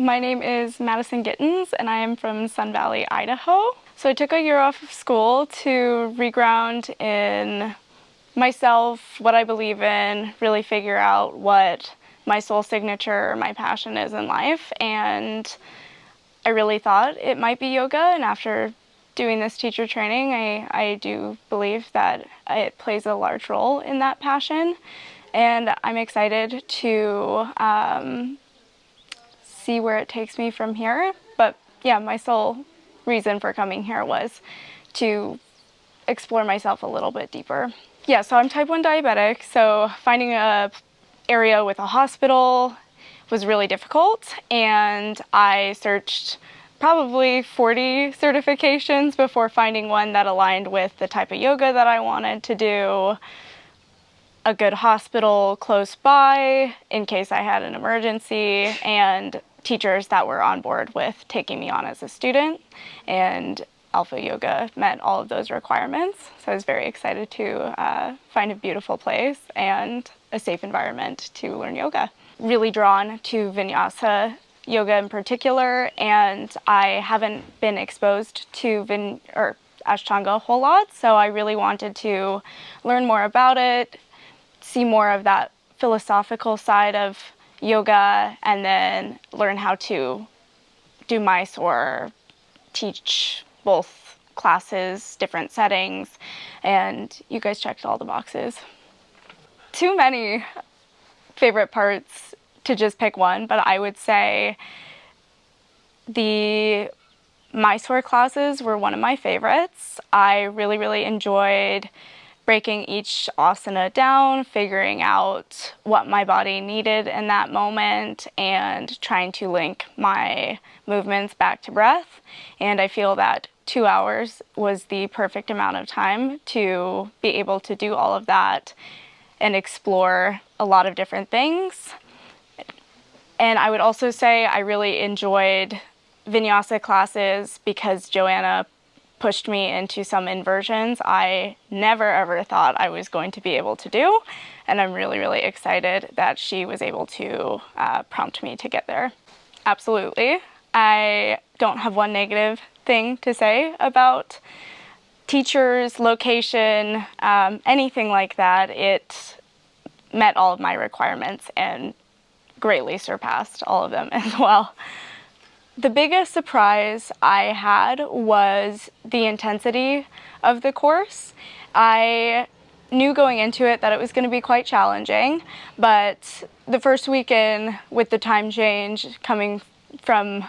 My name is Madison and I am from Sun Valley, Idaho. So I took a year off of school to reground in myself, what I believe in, really figure out what my soul signature, my passion is in life. And I really thought it might be yoga, and after doing this teacher training, I do believe that it plays a large role in that passion. And I'm excited to see where it takes me from here. But yeah, my sole reason for coming here was to explore myself a little bit deeper. Yeah, so I'm type 1 diabetic, so finding a area with a hospital was really difficult, and I searched probably 40 certifications before finding one that aligned with the type of yoga that I wanted to do, a good hospital close by in case I had an emergency, and teachers that were on board with taking me on as a student. And Alpha Yoga met all of those requirements, so I was very excited to find a beautiful place and a safe environment to learn yoga. Really drawn to Vinyasa yoga in particular, and I haven't been exposed to Ashtanga a whole lot, so I really wanted to learn more about it, see more of that philosophical side of yoga, and then learn how to do Mysore, teach both classes, different settings, and you guys checked all the boxes. Too many favorite parts to just pick one, but I would say the Mysore classes were one of my favorites. I really enjoyed breaking each asana down, figuring out what my body needed in that moment, and trying to link my movements back to breath. And I feel that 2 hours was the perfect amount of time to be able to do all of that and explore a lot of different things. And I would also say I really enjoyed Vinyasa classes because Joanna pushed me into some inversions I never ever thought I was going to be able to do, and I'm really excited that she was able to prompt me to get there. Absolutely. I don't have one negative thing to say about teachers, location, anything like that. It met all of my requirements and greatly surpassed all of them as well. The biggest surprise I had was the intensity of the course. I knew going into it that it was going to be quite challenging, but the first weekend with the time change coming from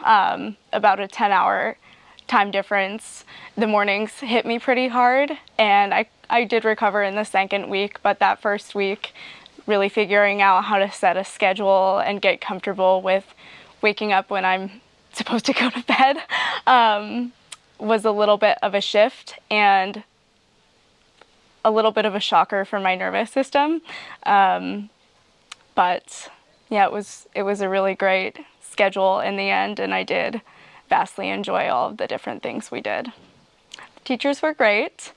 about a 10-hour time difference, the mornings hit me pretty hard, and I did recover in the second week, but that first week, really figuring out how to set a schedule and get comfortable with waking up when I'm supposed to go to bed was a little bit of a shift and a little bit of a shocker for my nervous system. But yeah, it was a really great schedule in the end, and I did vastly enjoy all of the different things we did. The teachers were great.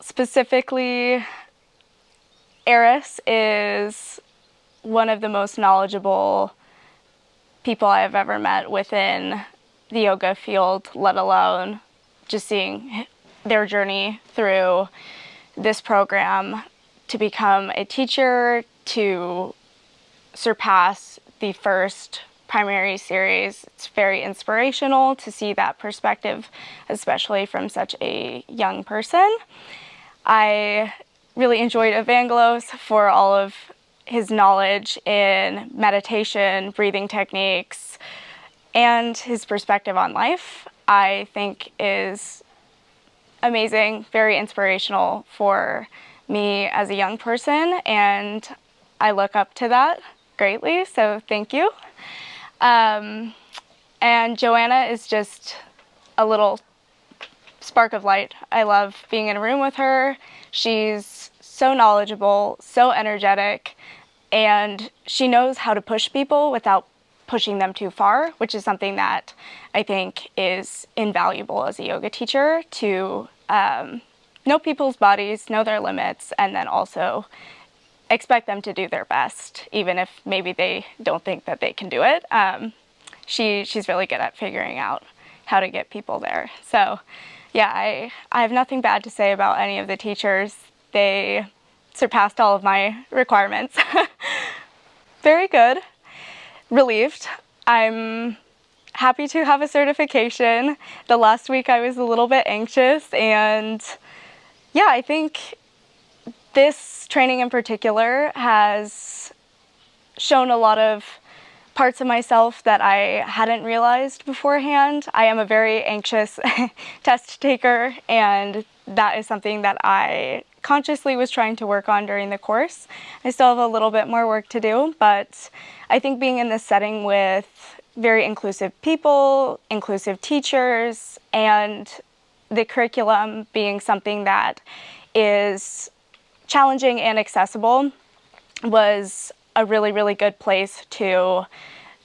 Specifically, Eris is one of the most knowledgeable people I have ever met within the yoga field, let alone just seeing their journey through this program to become a teacher, to surpass the first primary series. It's very inspirational to see that perspective, especially from such a young person. I really enjoyed Evangelos for all of his knowledge in meditation, breathing techniques, and his perspective on life, I think is amazing, very inspirational for me as a young person, and I look up to that greatly, so thank you. And Joanna is just a little spark of light. I love being in a room with her. She's so knowledgeable, so energetic, and she knows how to push people without pushing them too far, which is something that I think is invaluable as a yoga teacher, to know people's bodies, know their limits, and then also expect them to do their best, even if maybe they don't think that they can do it. she's really good at figuring out how to get people there. So yeah, I have nothing bad to say about any of the teachers. They surpassed all of my requirements. Very good. Relieved. I'm happy to have a certification. The last week I was a little bit anxious, and yeah, I think this training in particular has shown a lot of parts of myself that I hadn't realized beforehand. I am a very anxious test taker, and that is something that I consciously was trying to work on during the course. I still have a little bit more work to do, but I think being in this setting with very inclusive people, inclusive teachers, and the curriculum being something that is challenging and accessible was a really, really good place to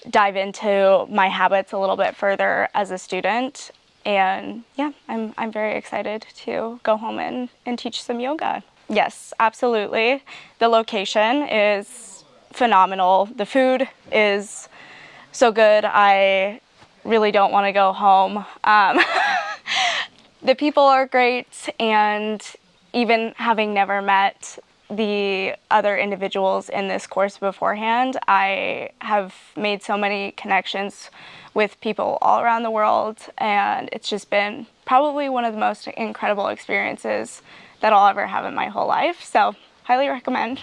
dive into my habits a little bit further as a student. And yeah, I'm very excited to go home and teach some yoga. Yes, absolutely. The location is phenomenal. The food is so good. I really don't want to go home. The people are great, and even having never met the other individuals in this course beforehand, I have made so many connections with people all around the world, and it's just been probably one of the most incredible experiences that I'll ever have in my whole life. So, highly recommend.